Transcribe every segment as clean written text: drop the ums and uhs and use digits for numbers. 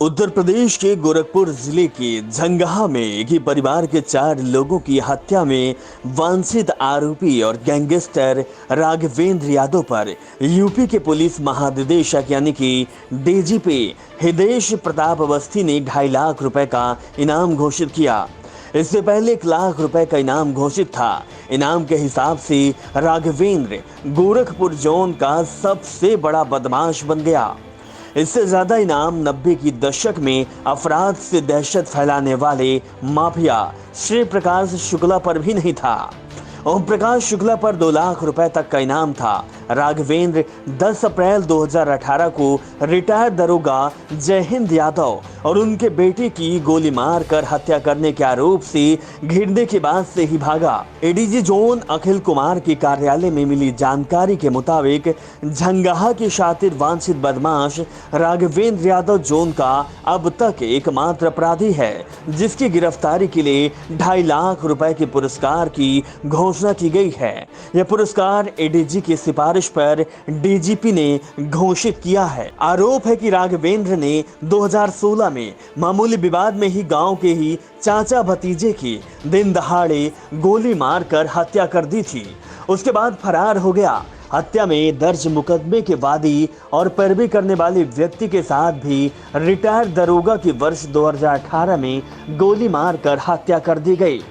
उत्तर प्रदेश के गोरखपुर जिले के झंगहा में एक ही परिवार के 4 लोगों की हत्या में वांछित आरोपी और गैंगस्टर राघवेंद्र यादव पर यूपी के पुलिस महानिदेशक यानी कि डीजीपी हृदेश प्रताप अवस्थी ने 2.5 लाख रुपए का इनाम घोषित किया। इससे पहले 1 लाख रुपए का इनाम घोषित था। इनाम के हिसाब से राघवेंद्र गोरखपुर जोन का सबसे बड़ा बदमाश बन गया। इससे ज्यादा इनाम 90 की दशक में अपराध से दहशत फैलाने वाले माफिया श्री प्रकाश शुक्ला पर भी नहीं था। ओम प्रकाश शुक्ला पर 2 लाख रुपए तक का इनाम था। राघवेंद्र 10 अप्रैल 2018 को रिटायर्ड दरोगा जयहिंद यादव और उनके बेटे की गोली मारकर हत्या करने के आरोप से घिरने के बाद से ही भागा। एडीजी जोन अखिल कुमार के कार्यालय में मिली जानकारी के मुताबिक झंगहा के शातिर वांछित बदमाश राघवेंद्र यादव जोन का अब तक एकमात्र अपराधी है, जिसकी गिरफ्तारी के लिए 2.5 लाख रुपए के पुरस्कार की घोषणा की गई है। यह पुरस्कार एडीजी की सिफारिश पर डीजीपी ने घोषित किया है। आरोप है कि राघवेंद्र ने 2016 में मामूली विवाद में ही गांव के ही चाचा भतीजे की दिन दहाड़े गोली मारकर हत्या कर दी थी। उसके बाद फरार हो गया। हत्या में दर्ज मुकदमे के वादी और पैरवी करने वाले व्यक्ति के साथ भी रिटायर्ड दरोगा की वर्ष 2018 में गोली मारकर हत्या कर दी गई।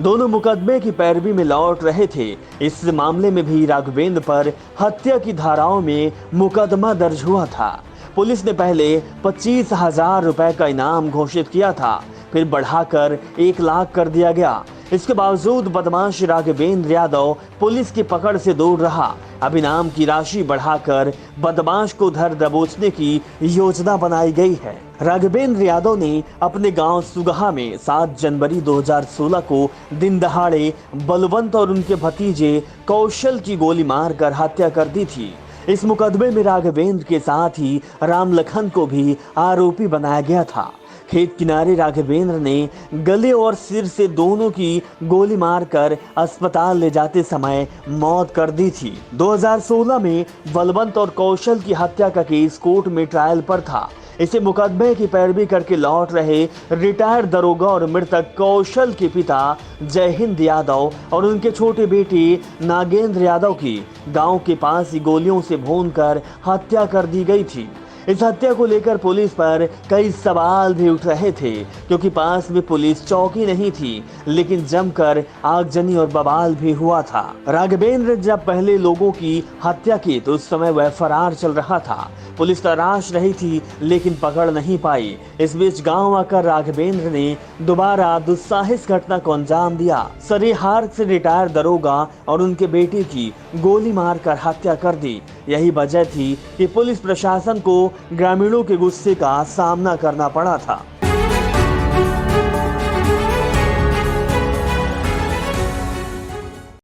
दोनों मुकदमे की पैरवी में लौट रहे थे। इस मामले में भी राघवेंद्र पर हत्या की धाराओं में मुकदमा दर्ज हुआ था। पुलिस ने पहले 25,000 रुपए का इनाम घोषित किया था, फिर बढ़ाकर 1 लाख कर दिया गया। इसके बावजूद बदमाश राघवेंद्र यादव पुलिस की पकड़ से दूर रहा। अब इनाम की राशि बढ़ाकर बदमाश को धर दबोचने की योजना बनाई गई है। राघवेंद्र यादव ने अपने गांव सुगहा में 7 जनवरी 2016 को दिन दहाड़े बलवंत और उनके भतीजे कौशल की गोली मारकर हत्या कर दी थी। इस मुकदमे में राघवेंद्र के साथ ही राम लखन को भी आरोपी बनाया गया था। खेत किनारे राघवेंद्र ने गले और सिर से दोनों की गोली मारकर अस्पताल ले जाते समय मौत कर दी थी। 2016 में बलवंत और कौशल की हत्या का केस कोर्ट में ट्रायल पर था। इसे मुकदमे की पैरवी करके लौट रहे रिटायर्ड दरोगा और मृतक कौशल के पिता जयहिंद यादव और उनके छोटे बेटे नागेंद्र यादव की गांव के पास ही गोलियों से भूनकर हत्या कर दी गई थी। इस हत्या को लेकर पुलिस पर कई सवाल भी उठ रहे थे, क्योंकि पास में पुलिस चौकी नहीं थी, लेकिन जमकर आगजनी और बवाल भी हुआ था। राघवेंद्र जब पहले लोगों की हत्या की तो उस समय वह फरार चल रहा था। पुलिस तलाश रही थी लेकिन पकड़ नहीं पाई। इस बीच गांव आकर राघवेंद्र ने दोबारा दुस्साहस घटना को अंजाम दिया। सरीहार से रिटायर दरोगा और उनके बेटे की गोली मारकर हत्या कर दी। यही वजह थी कि पुलिस प्रशासन को ग्रामीणों के गुस्से का सामना करना पड़ा था।